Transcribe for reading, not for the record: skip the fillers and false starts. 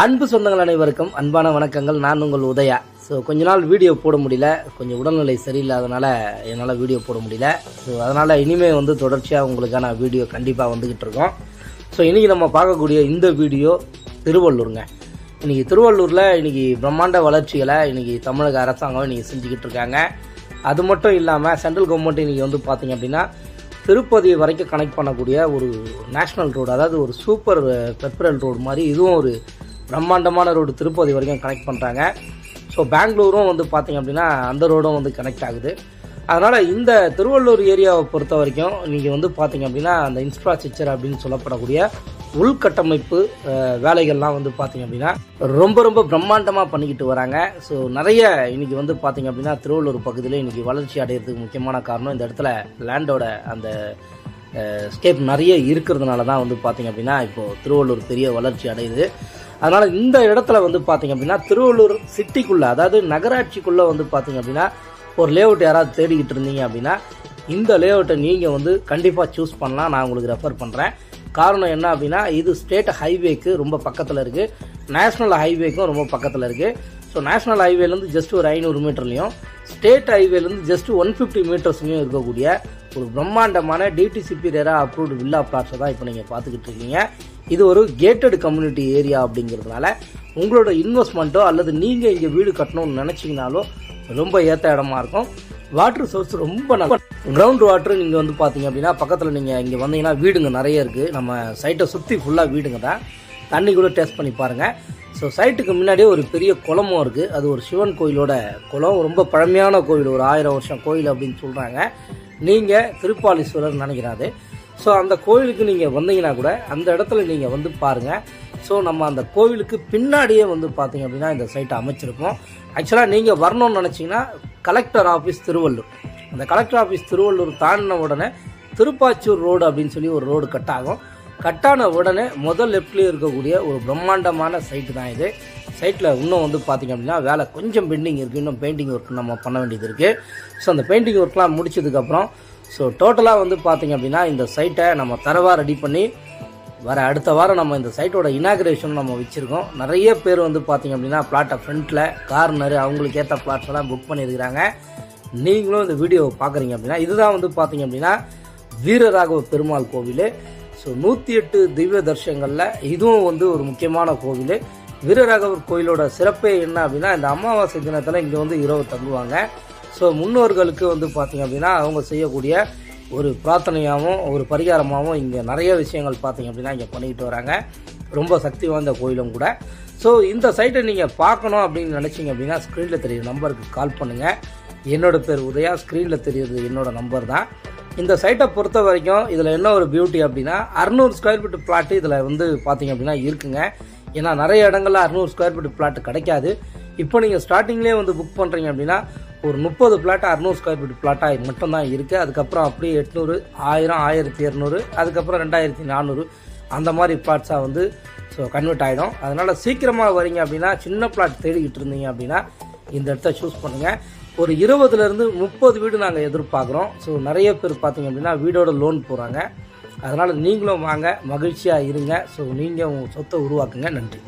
அன்பு சொந்தங்கள் அனைவருக்கும் அன்பான வணக்கங்கள். நான் உங்கள் உதயா. ஸோ கொஞ்ச நாள் வீடியோ போட முடியல, கொஞ்சம் உடல்நிலை சரியில்லாதனால என்னால் வீடியோ போட முடியல. ஸோ அதனால் இனிமேல் வந்து தொடர்ச்சியாக உங்களுக்கான வீடியோ கண்டிப்பாக வந்துக்கிட்டு இருக்கோம். ஸோ இன்றைக்கி நம்ம பார்க்கக்கூடிய இந்த வீடியோ திருவள்ளூருங்க. இன்றைக்கி திருவள்ளூரில் இன்றைக்கி பிரம்மாண்ட வளர்ச்சிகளை இன்றைக்கி தமிழக அரசாங்கம் இன்றைக்கி செஞ்சுக்கிட்டு இருக்காங்க. அது மட்டும் இல்லாமல் சென்ட்ரல் கவர்மெண்ட் இன்றைக்கி வந்து பார்த்திங்க அப்படின்னா திருப்பதி வரைக்கும் கனெக்ட் பண்ணக்கூடிய ஒரு நேஷ்னல் ரோடு, அதாவது ஒரு சூப்பர் பெப்பரல் ரோடு மாதிரி இதுவும் ஒரு பிரம்மாண்டமான ரோடு திருப்பதி வரைக்கும் கனெக்ட் பண்ணுறாங்க. ஸோ பெங்களூரும் வந்து பார்த்திங்க அப்படின்னா அந்த ரோடும் வந்து கனெக்ட் ஆகுது. அதனால் இந்த திருவள்ளூர் ஏரியாவை பொறுத்த வரைக்கும் நீங்கள் வந்து பார்த்திங்க அப்படின்னா அந்த இன்ஃப்ராஸ்ட்ரக்சர் அப்படின்னு சொல்லப்படக்கூடிய உள்கட்டமைப்பு வேலைகள்லாம் வந்து பார்த்திங்க அப்படின்னா ரொம்ப பிரம்மாண்டமாக பண்ணிக்கிட்டு வராங்க. ஸோ நிறைய இன்றைக்கி வந்து பார்த்திங்க அப்படின்னா திருவள்ளூர் பகுதியில் இன்றைக்கி வளர்ச்சி அடைகிறதுக்கு முக்கியமான காரணம் இந்த இடத்துல லேண்டோட அந்த ஸ்கேப் நிறைய இருக்கிறதுனால தான் வந்து பார்த்திங்க அப்படின்னா இப்போது திருவள்ளூர் பெரிய வளர்ச்சி அடையுது. அதனால் இந்த இடத்துல வந்து பார்த்திங்க அப்படின்னா திருவள்ளூர் சிட்டிக்குள்ளே, அதாவது நகராட்சிக்குள்ளே வந்து பார்த்திங்க அப்படின்னா ஒரு லேஅவுட் யாராவது தேடிக்கிட்டு இருந்தீங்க அப்படின்னா இந்த லேஅவுட்டை நீங்கள் வந்து கண்டிப்பாக சூஸ் பண்ணலாம். நான் உங்களுக்கு ரெஃபர் பண்ணுறேன். காரணம் என்ன அப்படின்னா இது ஸ்டேட் ஹைவேக்கு ரொம்ப பக்கத்தில் இருக்குது, நேஷ்னல் ஹைவேக்கும் ரொம்ப பக்கத்தில் இருக்குது. ஸோ நேஷ்னல் ஹைவேலேருந்து ஜஸ்ட் ஒரு 500 மீட்டர்லையும் ஸ்டேட் ஹைவேலேருந்து ஜஸ்ட் 150 மீட்டர்ஸ்லையும் இருக்கக்கூடிய ஒரு பிரம்மாண்டமான டிடிசிபி ரெரா அப்ரூவ்டு வில்லா பிளாட்ஸை தான் இப்போ நீங்கள் பார்த்துக்கிட்டு இருக்கீங்க. இது ஒரு கேட்டட் கம்யூனிட்டி ஏரியா அப்படிங்கிறதுனால உங்களோட இன்வெஸ்ட்மெண்ட்டோ அல்லது நீங்கள் இங்கே வீடு கட்டணும்னு நினச்சிங்கனாலும் ரொம்ப ஏற்ற இடமா இருக்கும். வாட்டர் சோர்ஸ் ரொம்ப நல்ல கிரவுண்ட் வாட்டர். நீங்கள் வந்து பார்த்தீங்க அப்படின்னா பக்கத்தில் நீங்கள் இங்கே வந்தீங்கன்னா வீடுங்க நிறைய இருக்குது. நம்ம சைட்டை சுற்றி ஃபுல்லாக வீடுங்க தான். தண்ணி கூட டேஸ்ட் பண்ணி பாருங்கள். ஸோ சைட்டுக்கு முன்னாடியே ஒரு பெரிய குளமும் இருக்குது. அது ஒரு சிவன் கோயிலோட குளம், ரொம்ப பழமையான கோயில், ஒரு 1000 வருஷம் கோயில் அப்படின்னு சொல்கிறாங்க. நீங்கள் திருப்பாலீஸ்வரர் நினைக்கிறாரு. ஸோ அந்த கோயிலுக்கு நீங்கள் வந்தீங்கன்னா கூட அந்த இடத்துல நீங்கள் வந்து பாருங்கள். ஸோ நம்ம அந்த கோவிலுக்கு பின்னாடியே வந்து பார்த்தீங்க அப்படின்னா இந்த சைட்டை அமைச்சிருக்கோம். ஆக்சுவலாக நீங்கள் வரணும்னு நினச்சிங்கன்னா கலெக்டர் ஆஃபீஸ் திருவள்ளூர், அந்த கலெக்டர் ஆஃபீஸ் திருவள்ளூர் தாண்டின உடனே திருப்பாச்சூர் ரோடு அப்படின்னு சொல்லி ஒரு ரோடு கட் ஆகும். கட்டான உடனே முதல் லெஃப்ட்லேயே இருக்கக்கூடிய ஒரு பிரம்மாண்டமான சைட்டு தான் இது. சைட்டில் இன்னும் வந்து பார்த்திங்க அப்படின்னா வேலை கொஞ்சம் பெண்டிங் இருக்குது. இன்னும் பெயிண்டிங் ஒர்க் நம்ம பண்ண வேண்டியது இருக்குது. ஸோ அந்த பெயிண்டிங் ஒர்க்லாம் முடிச்சதுக்கப்புறம் ஸோ டோட்டலாக வந்து பார்த்திங்க அப்படின்னா இந்த சைட்டை நம்ம தரவாக ரெடி பண்ணி வர அடுத்த வாரம் நம்ம இந்த சைட்டோட இனாகிரேஷன் நம்ம வச்சுருக்கோம். நிறைய பேர் வந்து பார்த்திங்க அப்படின்னா பிளாட்டை ஃப்ரண்ட்டில் கார்னரு அவங்களுக்கு ஏற்ற பிளாட்ஸ் எல்லாம் புக் பண்ணியிருக்கிறாங்க. நீங்களும் இந்த வீடியோவை பார்க்குறீங்க அப்படின்னா இதுதான் வந்து பார்த்திங்க அப்படின்னா வீரராகவ பெருமாள் கோவில். ஸோ 108 திவ்ய தர்ஷங்களில் இதுவும் வந்து ஒரு முக்கியமான கோவில். வீரராகவர் கோயிலோட சிறப்பே என்ன அப்படின்னா இந்த அமாவாசை தினத்தில் இங்கே வந்து இரவு தங்குவாங்க. ஸோ முன்னோர்களுக்கு வந்து பார்த்திங்க அப்படின்னா அவங்க செய்யக்கூடிய ஒரு பிரார்த்தனையாகவும் ஒரு பரிகாரமாகவும் இங்கே நிறைய விஷயங்கள் பார்த்திங்க அப்படின்னா இங்கே பண்ணிக்கிட்டு வராங்க. ரொம்ப சக்தி வாய்ந்த கோயிலும் கூட. ஸோ இந்த சைட்டை நீங்கள் பார்க்கணும் அப்படின்னு நினச்சிங்க அப்படின்னா ஸ்க்ரீனில் தெரியுற நம்பருக்கு கால் பண்ணுங்கள். என்னோட பேர் உதயா, ஸ்க்ரீனில் தெரியுறது என்னோட நம்பர் தான். இந்த சைட்டை பொறுத்த வரைக்கும் இதில் என்ன ஒரு பியூட்டி அப்படின்னா 600 ஸ்கொயர் ஃபீட் பிளாட்டு இதில் வந்து பார்த்திங்க அப்படின்னா இருக்குங்க. ஏன்னா நிறைய இடங்களில் 600 ஸ்கொயர் ஃபீட் பிளாட்டு கிடைக்காது. இப்போ நீங்கள் ஸ்டார்டிங்லேயே வந்து புக் பண்ணுறீங்க அப்படின்னா ஒரு 30 பிளாட்டு 600 ஸ்கொயர் ஃபீட் பிளாட்டாக மட்டும்தான் இருக்குது. அதுக்கப்புறம் அப்படியே 800, 1000, 1200, அதுக்கப்புறம் 2400 அந்த மாதிரி பிளாட்ஸாக வந்து ஸோ கன்வெர்ட் ஆகிடும். அதனால் சீக்கிரமாக வரீங்க அப்படின்னா சின்ன பிளாட் தேடிக்கிட்டு இருந்தீங்க அப்படின்னா இந்த இடத்த சூஸ் பண்ணுங்கள். ஒரு 20லேருந்து 30 வீடு நாங்கள் எதிர்பார்க்குறோம். ஸோ நிறைய பேர் பார்த்திங்க அப்படின்னா வீடோட லோன் போகிறாங்க. அதனால் நீங்களும் வாங்க, மகிழ்ச்சியாக இருங்க. ஸோ நீங்கள் உங்கள் சொத்தை உருவாக்குங்க. நன்றி.